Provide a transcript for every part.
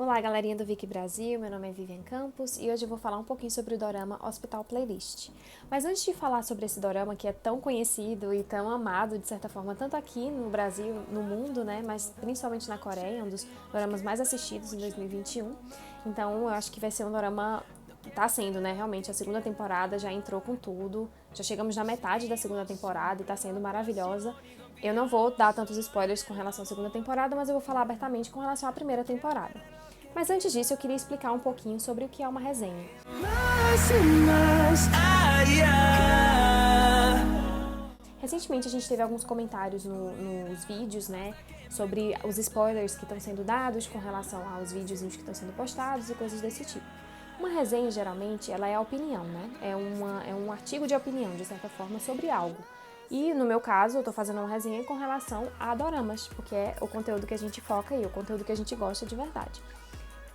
Olá, galerinha do Viki Brasil, meu nome é Vivian Campos e hoje eu vou falar um pouquinho sobre o dorama Hospital Playlist. Mas antes de falar sobre esse dorama que é tão conhecido e tão amado, de certa forma, tanto aqui no Brasil, no mundo, né, mas principalmente na Coreia, um dos doramas mais assistidos em 2021, então eu acho que vai ser um dorama, tá sendo, né, realmente, a segunda temporada já entrou com tudo, já chegamos na metade da segunda temporada e tá sendo maravilhosa. Eu não vou dar tantos spoilers com relação à segunda temporada, mas eu vou falar abertamente com relação à primeira temporada. Mas antes disso, eu queria explicar um pouquinho sobre o que é uma resenha. Recentemente a gente teve alguns comentários nos vídeos, né, sobre os spoilers que estão sendo dados com relação aos videozinhos que estão sendo postados e coisas desse tipo. Uma resenha, geralmente, ela é a opinião, né, é um artigo de opinião, de certa forma, sobre algo. E, no meu caso, eu tô fazendo uma resenha com relação a doramas, porque é o conteúdo que a gente foca e o conteúdo que a gente gosta de verdade.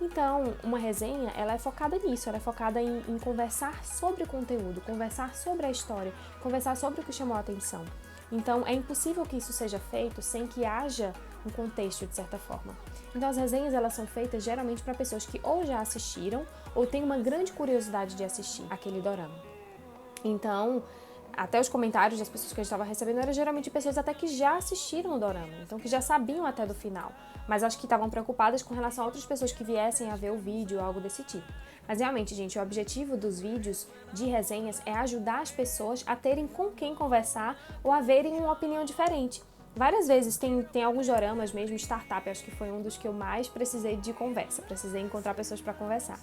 Então, uma resenha, ela é focada nisso, ela é focada em conversar sobre o conteúdo, conversar sobre a história, conversar sobre o que chamou a atenção. Então, é impossível que isso seja feito sem que haja um contexto, de certa forma. Então, as resenhas, elas são feitas geralmente para pessoas que ou já assistiram ou têm uma grande curiosidade de assistir aquele dorama. Então, até os comentários das pessoas que eu estava recebendo eram geralmente pessoas até que já assistiram o dorama, então que já sabiam até do final, mas acho que estavam preocupadas com relação a outras pessoas que viessem a ver o vídeo ou algo desse tipo. Mas realmente, gente, o objetivo dos vídeos de resenhas é ajudar as pessoas a terem com quem conversar ou a verem uma opinião diferente. Várias vezes tem alguns doramas mesmo, startup, acho que foi um dos que eu mais precisei de conversa, precisei encontrar pessoas para conversar.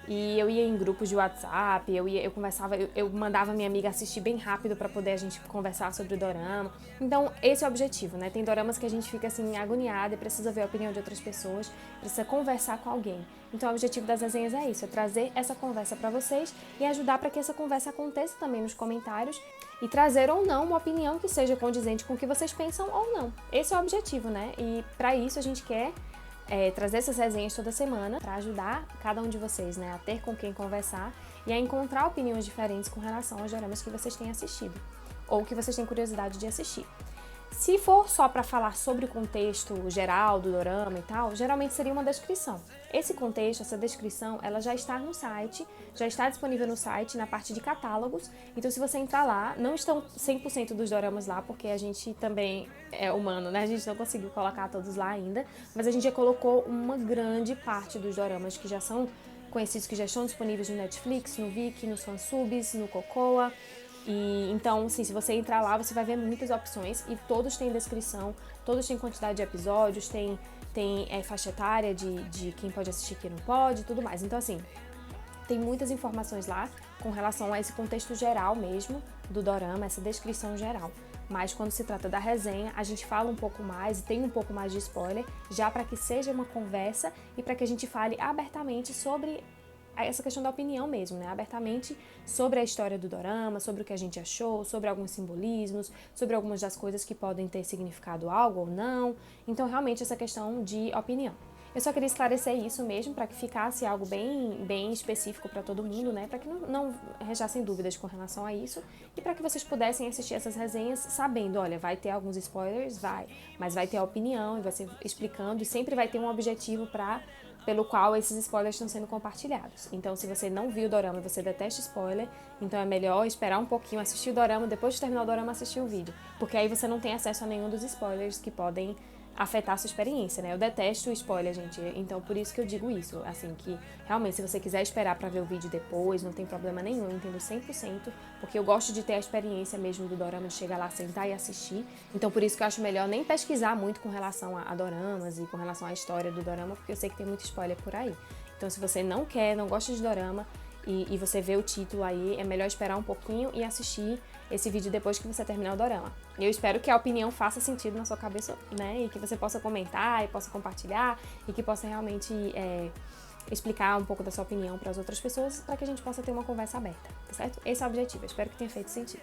E eu ia em grupos de WhatsApp, eu conversava, eu mandava minha amiga assistir bem rápido pra poder a gente conversar sobre o dorama. Então, esse é o objetivo, né? Tem doramas que a gente fica assim agoniada e precisa ver a opinião de outras pessoas, precisa conversar com alguém. Então, o objetivo das resenhas é isso, é trazer essa conversa pra vocês e ajudar para que essa conversa aconteça também nos comentários e trazer ou não uma opinião que seja condizente com o que vocês pensam ou não. Esse é o objetivo, né? E pra isso a gente quer trazer essas resenhas toda semana para ajudar cada um de vocês, né, a ter com quem conversar e a encontrar opiniões diferentes com relação aos doramas que vocês têm assistido ou que vocês têm curiosidade de assistir. Se for só para falar sobre o contexto geral do dorama e tal, geralmente seria uma descrição. Esse contexto, essa descrição, ela já está no site, já está disponível no site, na parte de catálogos. Então, se você entrar lá, não estão 100% dos doramas lá, porque a gente também é humano, né? A gente não conseguiu colocar todos lá ainda, mas a gente já colocou uma grande parte dos doramas que já são conhecidos, que já estão disponíveis no Netflix, no Viki, nos fansubs, no Cocoa. E então, assim, se você entrar lá, você vai ver muitas opções e todos têm descrição, todos têm quantidade de episódios, tem faixa etária de quem pode assistir e quem não pode, tudo mais. Então, assim, tem muitas informações lá com relação a esse contexto geral mesmo do dorama, essa descrição geral. Mas quando se trata da resenha, a gente fala um pouco mais e tem um pouco mais de spoiler, já para que seja uma conversa e para que a gente fale abertamente sobre essa questão da opinião mesmo, né? Abertamente sobre a história do dorama, sobre o que a gente achou, sobre alguns simbolismos, sobre algumas das coisas que podem ter significado algo ou não. Então, realmente, essa questão de opinião. Eu só queria esclarecer isso mesmo, para que ficasse algo bem específico para todo mundo, né? Para que não restassem dúvidas com relação a isso e para que vocês pudessem assistir essas resenhas sabendo, olha, vai ter alguns spoilers, mas vai ter a opinião e vai ser explicando e sempre vai ter um objetivo pelo qual esses spoilers estão sendo compartilhados. Então, se você não viu o dorama e você detesta spoiler, então é melhor esperar um pouquinho, assistir o dorama, depois de terminar o dorama, assistir o vídeo. Porque aí você não tem acesso a nenhum dos spoilers que podem afetar a sua experiência, né? Eu detesto o spoiler, gente, então por isso que eu digo isso, assim, que realmente se você quiser esperar pra ver o vídeo depois, não tem problema nenhum, eu entendo 100%, porque eu gosto de ter a experiência mesmo do dorama, de chegar lá, sentar e assistir, então por isso que eu acho melhor nem pesquisar muito com relação a doramas e com relação à história do dorama, porque eu sei que tem muito spoiler por aí. Então se você não gosta de dorama, e você vê o título aí, é melhor esperar um pouquinho e assistir esse vídeo depois que você terminar o dorama. Eu espero que a opinião faça sentido na sua cabeça, né? E que você possa comentar e possa compartilhar e que possa realmente explicar um pouco da sua opinião para as outras pessoas para que a gente possa ter uma conversa aberta, tá certo? Esse é o objetivo, eu espero que tenha feito sentido.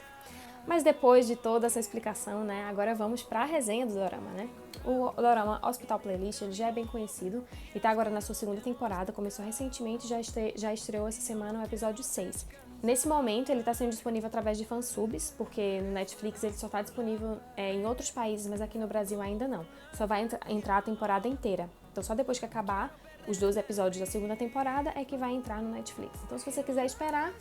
Mas depois de toda essa explicação, né, agora vamos para a resenha do dorama, né? O dorama Hospital Playlist, ele já é bem conhecido e tá agora na sua segunda temporada, começou recentemente e já estreou essa semana o episódio 6. Nesse momento, ele está sendo disponível através de fansubs, porque no Netflix ele só está disponível em outros países, mas aqui no Brasil ainda não. Só vai entrar a temporada inteira. Então, só depois que acabar os 12 episódios da segunda temporada é que vai entrar no Netflix. Então, se você quiser esperar,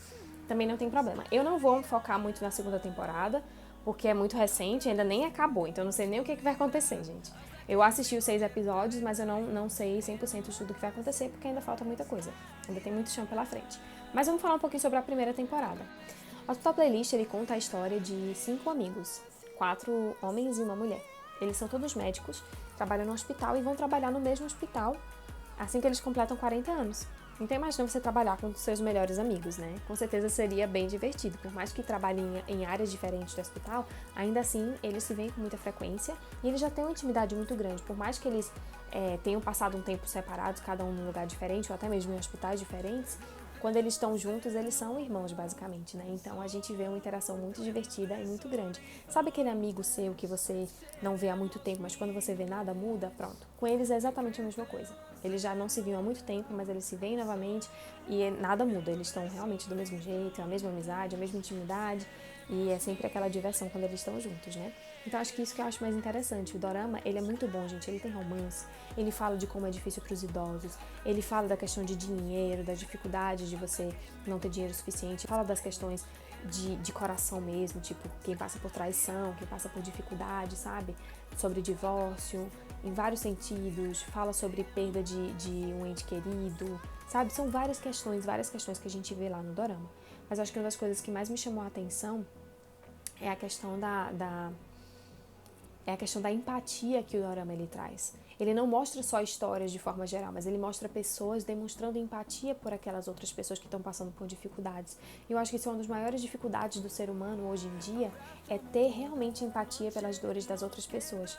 também não tem problema. Eu não vou focar muito na segunda temporada, porque é muito recente, ainda nem acabou, então eu não sei nem o que vai acontecer, gente. Eu assisti os 6 episódios, mas eu não sei 100% de tudo o que vai acontecer, porque ainda falta muita coisa. Ainda tem muito chão pela frente. Mas vamos falar um pouquinho sobre a primeira temporada. O Hospital Playlist, ele conta a história de 5 amigos, 4 homens e uma mulher. Eles são todos médicos, trabalham no hospital e vão trabalhar no mesmo hospital assim que eles completam 40 anos. Então imagina você trabalhar com seus melhores amigos, né? Com certeza seria bem divertido. Por mais que trabalhem em áreas diferentes do hospital, ainda assim eles se veem com muita frequência e eles já têm uma intimidade muito grande. Por mais que eles tenham passado um tempo separados, cada um num lugar diferente, ou até mesmo em hospitais diferentes, quando eles estão juntos, eles são irmãos, basicamente, né? Então a gente vê uma interação muito divertida e muito grande. Sabe aquele amigo seu que você não vê há muito tempo, mas quando você vê nada muda? Pronto. Com eles é exatamente a mesma coisa. Eles já não se viam há muito tempo, mas eles se veem novamente e nada muda. Eles estão realmente do mesmo jeito, a mesma amizade, a mesma intimidade. E é sempre aquela diversão quando eles estão juntos, né? Então acho que isso que eu acho mais interessante. O dorama, ele é muito bom, gente. Ele tem romance, ele fala de como é difícil para os idosos, ele fala da questão de dinheiro, da dificuldade de você não ter dinheiro suficiente, fala das questões de coração mesmo, tipo, quem passa por traição, quem passa por dificuldade, sabe? Sobre divórcio, em vários sentidos, fala sobre perda de um ente querido, sabe? São várias questões que a gente vê lá no dorama. Mas acho que uma das coisas que mais me chamou a atenção é a questão da empatia que o dorama ele traz. Ele não mostra só histórias de forma geral, mas ele mostra pessoas demonstrando empatia por aquelas outras pessoas que estão passando por dificuldades. E eu acho que isso é uma das maiores dificuldades do ser humano hoje em dia, é ter realmente empatia pelas dores das outras pessoas.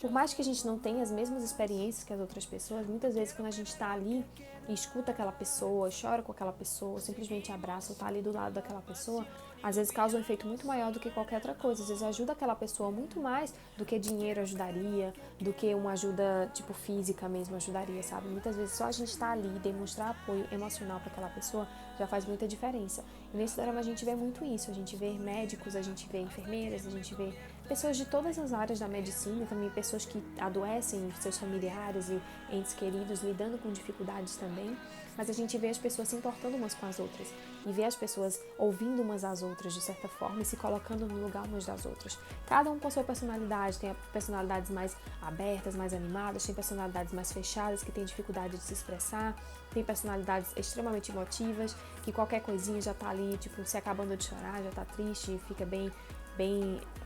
Por mais que a gente não tenha as mesmas experiências que as outras pessoas, muitas vezes quando a gente está ali e escuta aquela pessoa, chora com aquela pessoa, simplesmente abraça ou está ali do lado daquela pessoa, às vezes causa um efeito muito maior do que qualquer outra coisa. Às vezes ajuda aquela pessoa muito mais do que dinheiro ajudaria, do que uma ajuda tipo física mesmo ajudaria, sabe? Muitas vezes só a gente estar ali e demonstrar apoio emocional para aquela pessoa já faz muita diferença. E nesse drama a gente vê muito isso. A gente vê médicos, a gente vê enfermeiras, a gente vê pessoas de todas as áreas da medicina, também pessoas que adoecem, seus familiares e entes queridos lidando com dificuldades também, mas a gente vê as pessoas se importando umas com as outras e vê as pessoas ouvindo umas às outras de certa forma e se colocando no lugar umas das outras. Cada um com a sua personalidade, tem personalidades mais abertas, mais animadas, tem personalidades mais fechadas que têm dificuldade de se expressar, tem personalidades extremamente emotivas, que qualquer coisinha já tá ali, tipo, se acabando de chorar, já tá triste, fica bem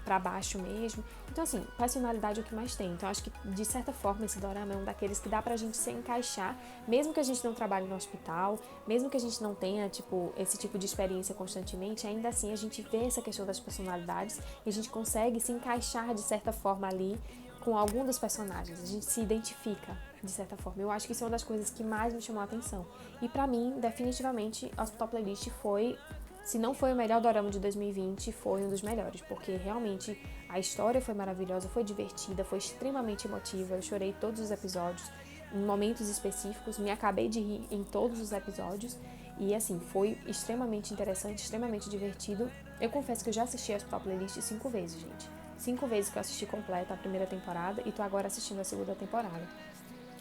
pra baixo mesmo. Então, assim, personalidade é o que mais tem. Então, acho que, de certa forma, esse dorama é um daqueles que dá pra gente se encaixar, mesmo que a gente não trabalhe no hospital, mesmo que a gente não tenha, tipo, esse tipo de experiência constantemente, ainda assim a gente vê essa questão das personalidades e a gente consegue se encaixar, de certa forma, ali com algum dos personagens. A gente se identifica, de certa forma. Eu acho que isso é uma das coisas que mais me chamou a atenção. E pra mim, definitivamente, Hospital Playlist foi... Se não foi o melhor dorama de 2020, foi um dos melhores, porque realmente a história foi maravilhosa, foi divertida, foi extremamente emotiva, eu chorei todos os episódios, em momentos específicos, me acabei de rir em todos os episódios, e assim, foi extremamente interessante, extremamente divertido. Eu confesso que eu já assisti a Hospital Playlist 5 vezes, gente. 5 vezes que eu assisti completa a primeira temporada e tô agora assistindo a segunda temporada.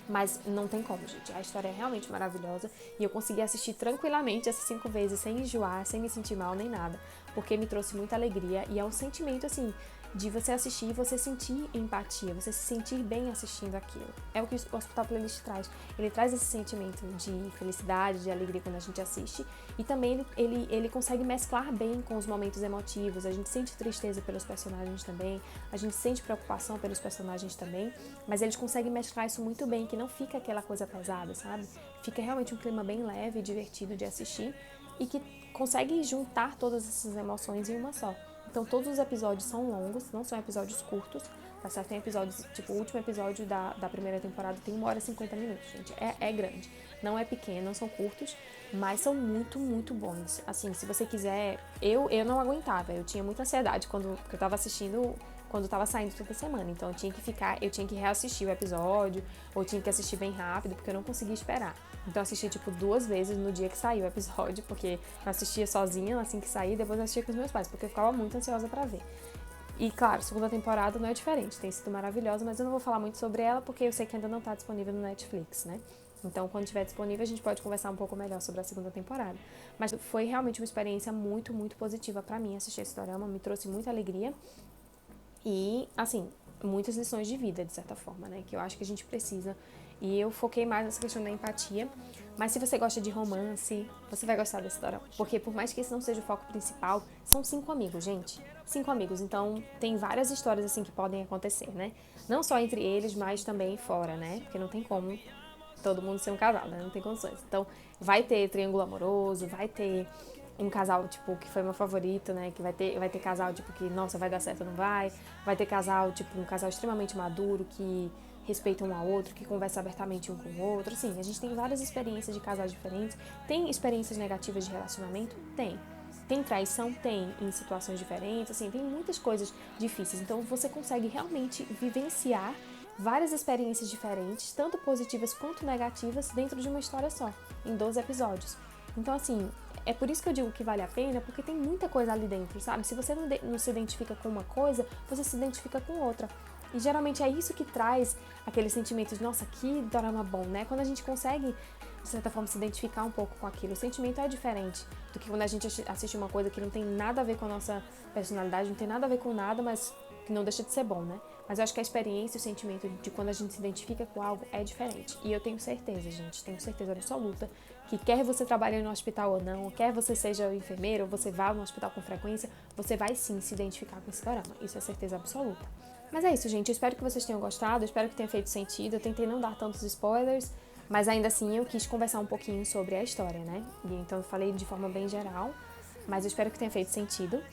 Mas não tem como, gente. A história é realmente maravilhosa e eu consegui assistir tranquilamente essas 5 vezes, sem enjoar, sem me sentir mal nem nada, porque me trouxe muita alegria e é um sentimento, assim, de você assistir e você sentir empatia, você se sentir bem assistindo aquilo. É o que o Hospital Playlist traz. Ele traz esse sentimento de felicidade, de alegria quando a gente assiste e também ele consegue mesclar bem com os momentos emotivos. A gente sente tristeza pelos personagens também, a gente sente preocupação pelos personagens também, mas eles conseguem mesclar isso muito bem, que não fica aquela coisa pesada, sabe? Fica realmente um clima bem leve e divertido de assistir e que consegue juntar todas essas emoções em uma só. Então todos os episódios são longos, não são episódios curtos, tá certo? Tem episódios, tipo, o último episódio da primeira temporada tem 1 hora e 50 minutos, gente. É grande. Não é pequeno, não são curtos, mas são muito, muito bons. Assim, se você quiser... Eu não aguentava, eu tinha muita ansiedade quando eu tava assistindo... quando tava saindo toda semana, então eu tinha que reassistir o episódio, ou tinha que assistir bem rápido, porque eu não conseguia esperar. Então eu assisti, tipo, 2 vezes no dia que saiu o episódio, porque eu assistia sozinha assim que saía, e depois eu assistia com os meus pais, porque eu ficava muito ansiosa pra ver. E, claro, segunda temporada não é diferente, tem sido maravilhosa, mas eu não vou falar muito sobre ela, porque eu sei que ainda não tá disponível no Netflix, né? Então, quando estiver disponível, a gente pode conversar um pouco melhor sobre a segunda temporada. Mas foi realmente uma experiência muito, muito positiva pra mim assistir esse dorama, me trouxe muita alegria e, assim, muitas lições de vida, de certa forma, né, que eu acho que a gente precisa. E eu foquei mais nessa questão da empatia. Mas se você gosta de romance, você vai gostar desse dorama. Porque por mais que esse não seja o foco principal, são 5 amigos, gente. 5 amigos, então tem várias histórias assim que podem acontecer, né? Não só entre eles, mas também fora, né? Porque não tem como todo mundo ser um casal, né? Não tem condições. Então vai ter triângulo amoroso, vai ter um casal, tipo, que foi meu favorito, né? Que vai ter casal, tipo, que, nossa, vai dar certo ou não vai. Vai ter casal, tipo, um casal extremamente maduro, que respeita um ao outro, que conversa abertamente um com o outro. Assim, a gente tem várias experiências de casais diferentes. Tem experiências negativas de relacionamento? Tem. Tem traição? Tem, em situações diferentes. Assim, tem muitas coisas difíceis. Então, você consegue realmente vivenciar várias experiências diferentes, tanto positivas quanto negativas, dentro de uma história só, em 12 episódios. Então, assim, é por isso que eu digo que vale a pena, porque tem muita coisa ali dentro, sabe? Se você não se identifica com uma coisa, você se identifica com outra. E geralmente é isso que traz aquele sentimento de, nossa, que dorama bom, né? Quando a gente consegue, de certa forma, se identificar um pouco com aquilo. O sentimento é diferente do que quando a gente assiste uma coisa que não tem nada a ver com a nossa personalidade, não tem nada a ver com nada, mas que não deixa de ser bom, né? Mas eu acho que a experiência e o sentimento de quando a gente se identifica com algo é diferente. E eu tenho certeza, gente, tenho certeza absoluta, que quer você trabalhe no hospital ou não, quer você seja enfermeiro ou você vá no hospital com frequência, você vai sim se identificar com esse dorama. Isso é certeza absoluta. Mas é isso, gente. Eu espero que vocês tenham gostado, eu espero que tenha feito sentido. Eu tentei não dar tantos spoilers, mas ainda assim eu quis conversar um pouquinho sobre a história, né? E então eu falei de forma bem geral, mas eu espero que tenha feito sentido.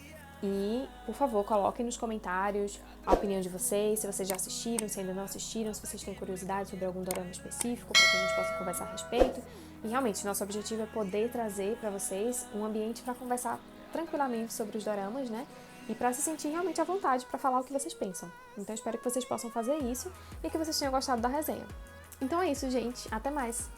E, por favor, coloquem nos comentários a opinião de vocês, se vocês já assistiram, se ainda não assistiram, se vocês têm curiosidade sobre algum dorama específico, para que a gente possa conversar a respeito. E, realmente, nosso objetivo é poder trazer para vocês um ambiente para conversar tranquilamente sobre os doramas, né? E para se sentir realmente à vontade para falar o que vocês pensam. Então, espero que vocês possam fazer isso e que vocês tenham gostado da resenha. Então é isso, gente. Até mais!